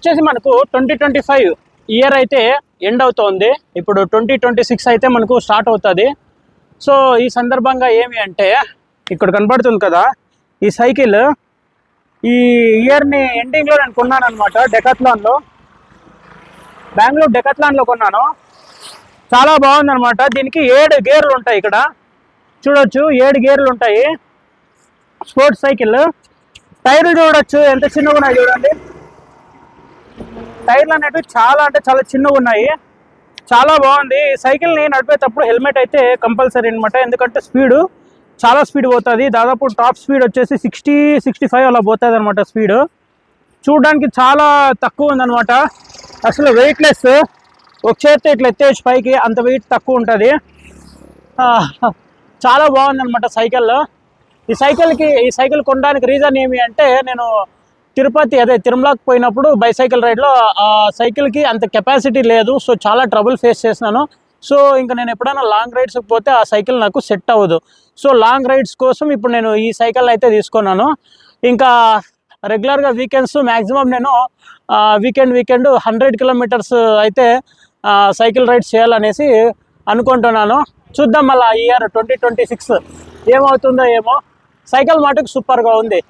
వచ్చేసి మనకు 2025 ఇయర్ అయితే ఎండ్ అవుతోంది. ఇప్పుడు 2026 అయితే మనకు స్టార్ట్ అవుతుంది. సో ఈ సందర్భంగా ఏమి అంటే ఇక్కడ కనబడుతుంది కదా, ఈ సైకిల్ ఈ ఇయర్ని ఎండింగ్లో నేను కొన్నాను అనమాట. డెకాథ్లాన్లో, బెంగళూరు డెకాథ్లాన్లో కొన్నాను. చాలా బాగుంది అనమాట. దీనికి 7 గేర్లు ఉంటాయి. ఇక్కడ చూడొచ్చు 7 గేర్లు ఉంటాయి. Sports cycle. టైర్లు చూడొచ్చు ఎంత చిన్నగా ఉన్నాయి చూడండి. టైర్లు అనేవి చాలా అంటే చాలా చిన్నగా ఉన్నాయి. చాలా బాగుంది. ఈ సైకిల్ని నడిపేటప్పుడు హెల్మెట్ అయితే కంపల్సరీ అనమాట. ఎందుకంటే చాలా స్పీడ్ పోతుంది. దాదాపు టాప్ స్పీడ్ వచ్చేసి 60-65 అలా పోతుంది అనమాట స్పీడ్. చూడడానికి చాలా తక్కువ ఉందన్నమాట. అసలు వెయిట్లెస్. ఒక చేతి ఇట్లా ఎత్తేసి పైకి అంత వెయిట్ తక్కువ ఉంటుంది. చాలా బాగుంది అనమాట సైకిల్. ఈ సైకిల్ కొనడానికి రీజన్ ఏమి అంటే, నేను తిరుమలకి పోయినప్పుడు బైసైకిల్ రైడ్లో ఆ సైకిల్కి అంత కెపాసిటీ లేదు. సో చాలా ట్రబుల్ ఫేస్ చేసినాను. సో ఇంకా నేను ఎప్పుడైనా లాంగ్ రైడ్స్కి పోతే ఆ సైకిల్ నాకు సెట్ అవ్వదు. సో లాంగ్ రైడ్స్ కోసం ఇప్పుడు నేను ఈ సైకిల్ అయితే తీసుకున్నాను. ఇంకా రెగ్యులర్గా వీకెండ్స్ మ్యాక్సిమం నేను వీకెండ్ 100 కిలోమీటర్స్ అయితే సైకిల్ రైడ్స్ చేయాలనేసి అనుకుంటున్నాను. చూద్దాం మళ్ళీ ఇయర్ 2026 ఏమవుతుందో ఏమో. సైకిల్ మటుకు సూపర్గా ఉంది.